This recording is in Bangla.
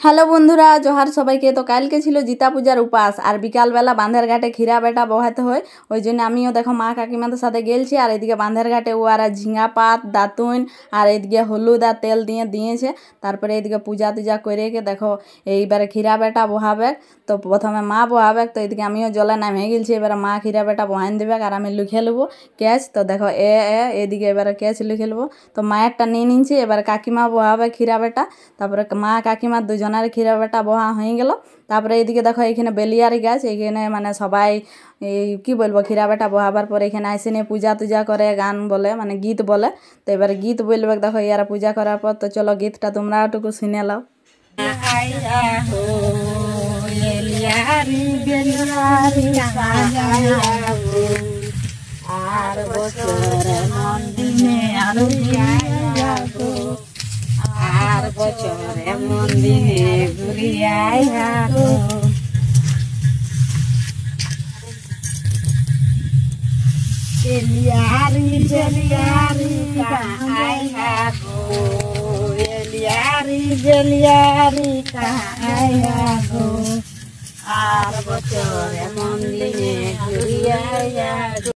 হ্যালো বন্ধুরা, জোহার সবাইকে। তো কালকে ছিল জিতা পূজার উপাস আর বিকালবেলা বাঁধের ঘাটে ক্ষীরা বেটা বহাতে হয়। ওই জন্য আমিও দেখো মা কাকিমাদের সাথে গেলছি। আর এদিকে বাঁধের ঘাটে ওরা ঝিঙা পাত দাতুন আর এদিকে হলুদ আর তেল দিয়েছে। তারপরে এদিকে পূজা টুজা করে দেখো এইবারে ক্ষীরা বেটা বহাবে। তো প্রথমে মা বহাবে, তো এদিকে আমিও জলে নামে গেলছি। এবারে মা ক্ষীরা বেটা বহান দেবে আর আমি লিখে নেবো ক্যাচ। তো দেখো এদিকে এবারে ক্যাচ লিখে নেবো। তো মায়েরটা নিয়ে নিচ্ছি, এবার কাকিমা বহাবে ক্ষীরা বেটা। তারপরে মা কাকিমা দুজনের ক্ষীরা বেটা বহা হয়ে গেল। তারপরে এইদিকে দেখো এখানে বেলিয়ারি গাছ, এইখানে মানে সবাই এই কি বলবো ক্ষীরা বেটা বহাবার পরে এখানে এসে নিয়ে পূজা টুজা করে, গান বলে মানে গীত বলে। তো এবারে গীত বলবে দেখো ইয়ারা পূজা করার পর। তো চলো গীতটা তোমরা একটুকু শুনে নাও। আর বছরে মন দিনে আর বছরে মন দিনে ঘুরিয়াই গো। এলিয়ারি জেলিয়ারি কাহাই গো, এলিয়ারি জেলিয়ারি কাহাই গো। আর বছরে মন দিনে ঘুরিয়াই গো।